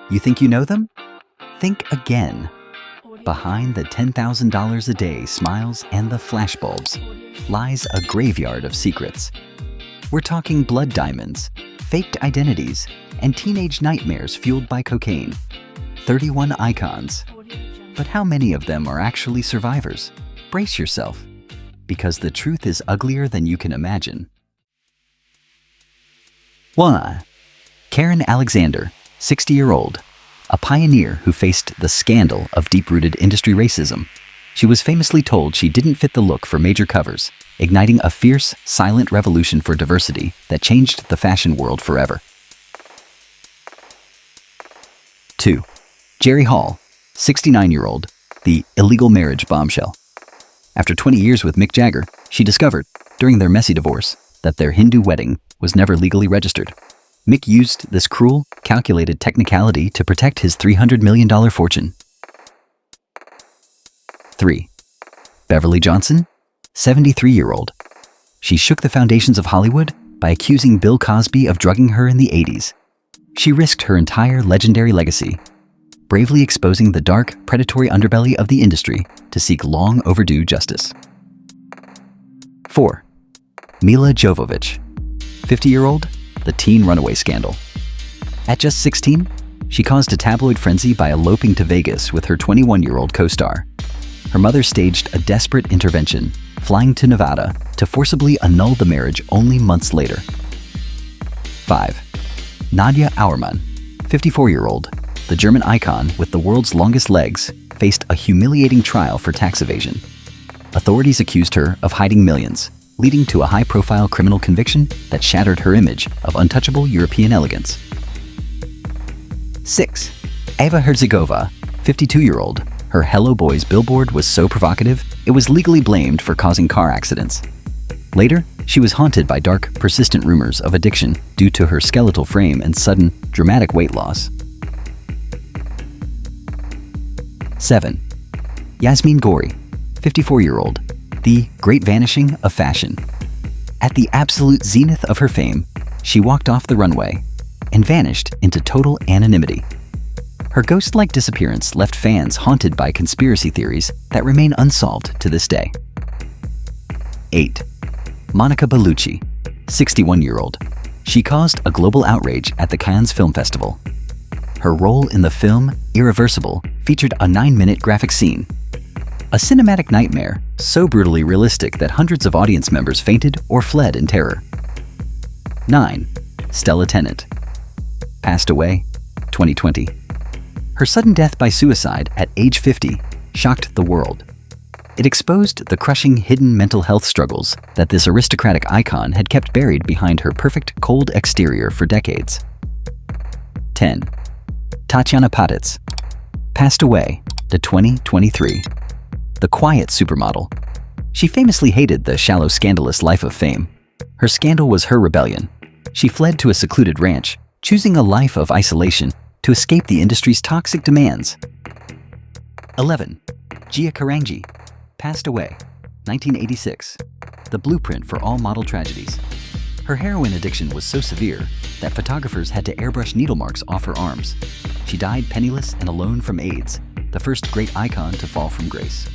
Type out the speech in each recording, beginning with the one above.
You think you know them? Think again. Behind the $10,000 a day smiles and the flashbulbs lies a graveyard of secrets. We're talking blood diamonds, faked identities, and teenage nightmares fueled by cocaine. 31 icons. But how many of them are actually survivors? Brace yourself, because the truth is uglier than you can imagine. 1. Karen Alexander, 60-year-old, a pioneer who faced the scandal of deep-rooted industry racism. She was famously told she didn't fit the look for major covers, igniting a fierce, silent revolution for diversity that changed the fashion world forever. 2. Jerry Hall, 69-year-old, the illegal marriage bombshell. After 20 years with Mick Jagger, she discovered, during their messy divorce, that their Hindu wedding was never legally registered. Mick used this cruel, calculated technicality to protect his $300 million fortune. 3. Beverly Johnson, 73-year-old. She shook the foundations of Hollywood by accusing Bill Cosby of drugging her in the 80s. She risked her entire legendary legacy, bravely exposing the dark, predatory underbelly of the industry to seek long overdue justice. 4. Mila Jovovich, 50-year-old, the teen runaway scandal. At just 16, she caused a tabloid frenzy by eloping to Vegas with her 21-year-old co-star. Her mother staged a desperate intervention, flying to Nevada to forcibly annul the marriage only months later. 5. Nadia Aman, 54-year-old, the German icon with the world's longest legs, faced a humiliating trial for tax evasion. Authorities accused her of hiding millions, leading to a high-profile criminal conviction that shattered her image of untouchable European elegance. 6. Ava Herziggova, 52-year-old. Her Hello Boys billboard was so provocative, it was legally blamed for causing car accidents. Later, she was haunted by dark, persistent rumors of addiction due to her skeletal frame and sudden, dramatic weight loss. 7. Yasmin Gory, 54-year-old, the Great Vanishing of fashion. At the absolute zenith of her fame, she walked off the runway and vanished into total anonymity. Her ghost-like disappearance left fans haunted by conspiracy theories that remain unsolved to this day. 8. Monica Bellucci, 61-year-old. She caused a global outrage at the Cannes Film Festival. Her role in the film, Irreversible, featured a 9-minute graphic scene. A cinematic nightmare, so brutally realistic that hundreds of audience members fainted or fled in terror. 9. Stella Tennant. Passed away, 2020. Her sudden death by suicide at age 50 shocked the world. It exposed the crushing hidden mental health struggles that this aristocratic icon had kept buried behind her perfect cold exterior for decades. 10. Tatiana Paditz. Passed away, 2023. The quiet supermodel. She famously hated the shallow, scandalous life of fame. Her scandal was her rebellion. She fled to a secluded ranch, choosing a life of isolation to escape the industry's toxic demands. 11. Gia Karanji. Passed away, 1986. The blueprint for all model tragedies. Her heroin addiction was so severe that photographers had to airbrush needle marks off her arms. She died penniless and alone from AIDS, the first great icon to fall from grace.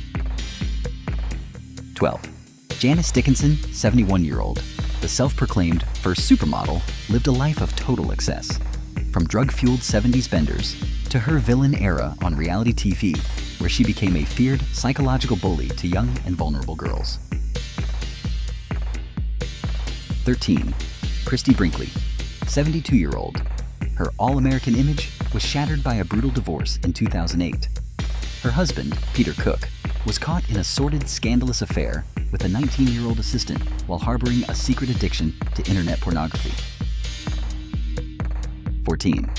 12. Janice Dickinson, 71-year-old, the self-proclaimed first supermodel, lived a life of total excess. From drug-fueled 70s benders to her villain era on reality TV, where she became a feared psychological bully to young and vulnerable girls. 13. Christy Brinkley, 72-year-old. Her all-American image was shattered by a brutal divorce in 2008. Her husband, Peter Cook, was caught in a sordid, scandalous affair with a 19-year-old assistant while harboring a secret addiction to internet pornography. 14.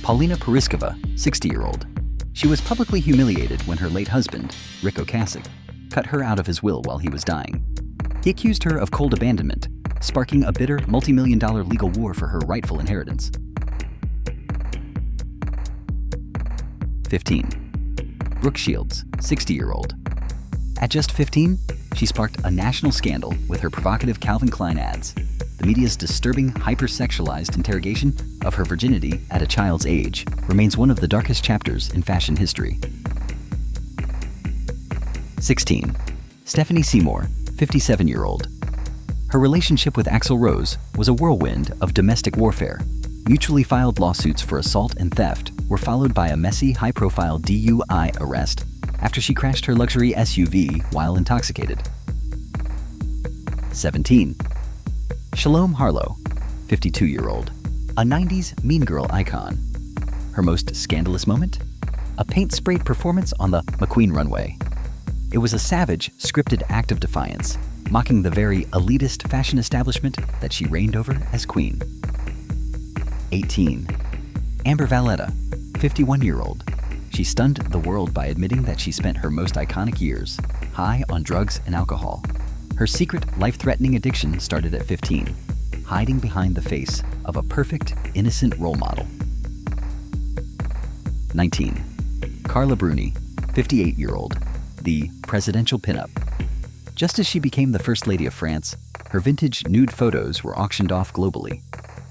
Paulina Poriskova, 60-year-old. She was publicly humiliated when her late husband, Rick Ocasek, cut her out of his will while he was dying. He accused her of cold abandonment, sparking a bitter, multi-million-dollar legal war for her rightful inheritance. 15. Brooke Shields, 60-year-old. At just 15, she sparked a national scandal with her provocative Calvin Klein ads. the media's disturbing, hypersexualized interrogation of her virginity at a child's age remains one of the darkest chapters in fashion history. 16. Stephanie Seymour, 57-year-old. Her relationship with Axl Rose was a whirlwind of domestic warfare. Mutually filed lawsuits for assault and theft were followed by a messy, high-profile DUI arrest after she crashed her luxury SUV while intoxicated. 17. Shalom Harlow, 52-year-old. A 90s mean girl icon. Her most scandalous moment? A paint-sprayed performance on the McQueen runway. It was a savage, scripted act of defiance, mocking the very elitist fashion establishment that she reigned over as queen. 18. Amber Valetta, 51-year-old. She stunned the world by admitting that she spent her most iconic years high on drugs and alcohol. Her secret, life-threatening addiction started at 15, hiding behind the face of a perfect, innocent role model. 19. Carla Bruni, 58-year-old. The presidential pinup. Just as she became the First Lady of France, her vintage nude photos were auctioned off globally.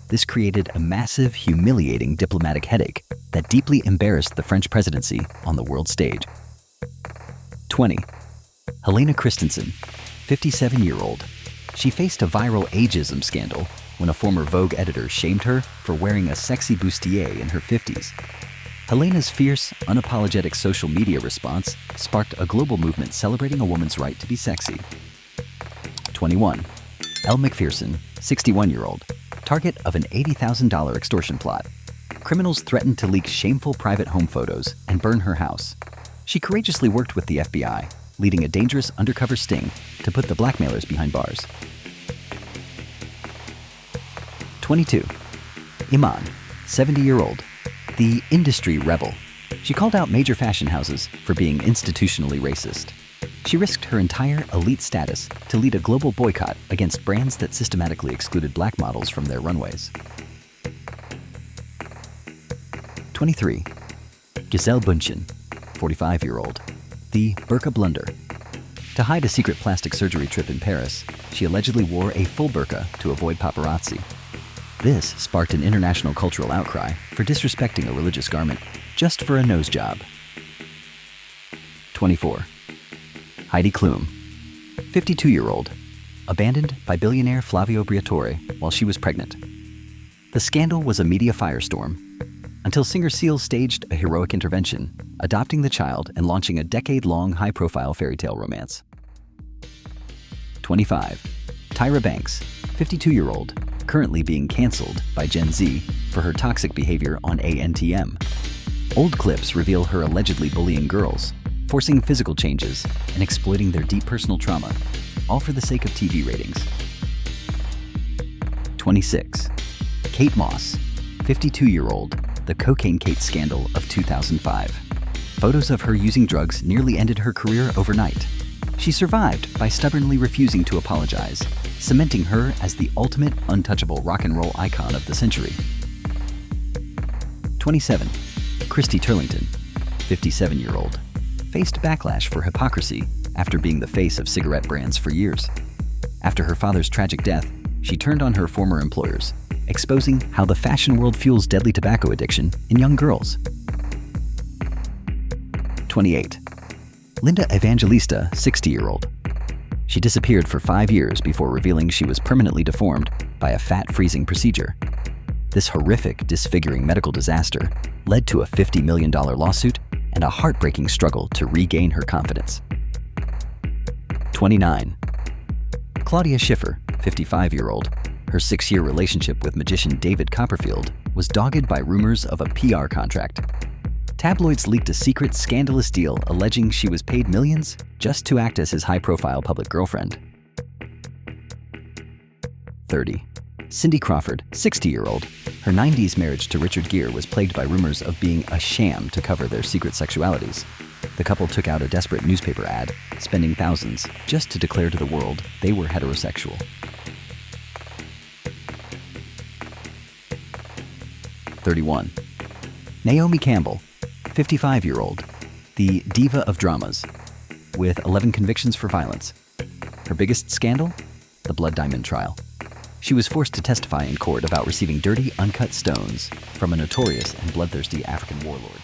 This created a massive, humiliating diplomatic headache that deeply embarrassed the French presidency on the world stage. 20. Helena Christensen, 57-year-old. She faced a viral ageism scandal when a former Vogue editor shamed her for wearing a sexy bustier in her 50s. Helena's fierce, unapologetic social media response sparked a global movement celebrating a woman's right to be sexy. 21. Elle Macpherson, 61-year-old. Target of an $80,000 extortion plot. Criminals threatened to leak shameful private home photos and burn her house. She courageously worked with the FBI, leading a dangerous undercover sting to put the blackmailers behind bars. 22. Iman, 70-year-old. The industry rebel. She called out major fashion houses for being institutionally racist. She risked her entire elite status to lead a global boycott against brands that systematically excluded black models from their runways. 23. Gazelle Bunin, 45-year-old. The burqa blunder. To hide a secret plastic surgery trip in Paris, she allegedly wore a full burqa to avoid paparazzi. This sparked an international cultural outcry for disrespecting a religious garment just for a nose job. 24. Heidi Klum, 52-year-old. Abandoned by billionaire Flavio Briatore while she was pregnant. The scandal was a media firestorm until singer Seal staged a heroic intervention, adopting the child and launching a decade-long high-profile fairy tale romance. 25. Tyra Banks, 52-year-old, currently being canceled by Gen Z for her toxic behavior on ANTM. Old clips reveal her allegedly bullying girls, forcing physical changes, and exploiting their deep personal trauma, all for the sake of TV ratings. 26. Kate Moss, 52-year-old, the Cocaine Kate scandal of 2005. Photos of her using drugs nearly ended her career overnight. She survived by stubbornly refusing to apologize, cementing her as the ultimate untouchable rock and roll icon of the century. 27. Christy Turlington, 57-year-old, faced backlash for hypocrisy after being the face of cigarette brands for years. After her father's tragic death, she turned on her former employers, exposing how the fashion world fuels deadly tobacco addiction in young girls. 28. Linda Evangelista, 60-year-old. She disappeared for 5 years before revealing she was permanently deformed by a fat freezing procedure. This horrific, disfiguring medical disaster led to a $50 million lawsuit and a heartbreaking struggle to regain her confidence. 29. Claudia Schiffer, 55-year-old. Her 6-year relationship with magician David Copperfield was dogged by rumors of a PR contract. Tabloids leaked a secret, scandalous deal alleging she was paid millions just to act as his high-profile public girlfriend. 30. Cindy Crawford, 60-year-old. Her 90s marriage to Richard Gere was plagued by rumors of being a sham to cover their secret sexualities. The couple took out a desperate newspaper ad, spending thousands just to declare to the world they were heterosexual. 31. Naomi Campbell, 55-year-old, the diva of dramas, with 11 convictions for violence. Her biggest scandal? The Blood Diamond trial. She was forced to testify in court about receiving dirty, uncut stones from a notorious and bloodthirsty African warlord.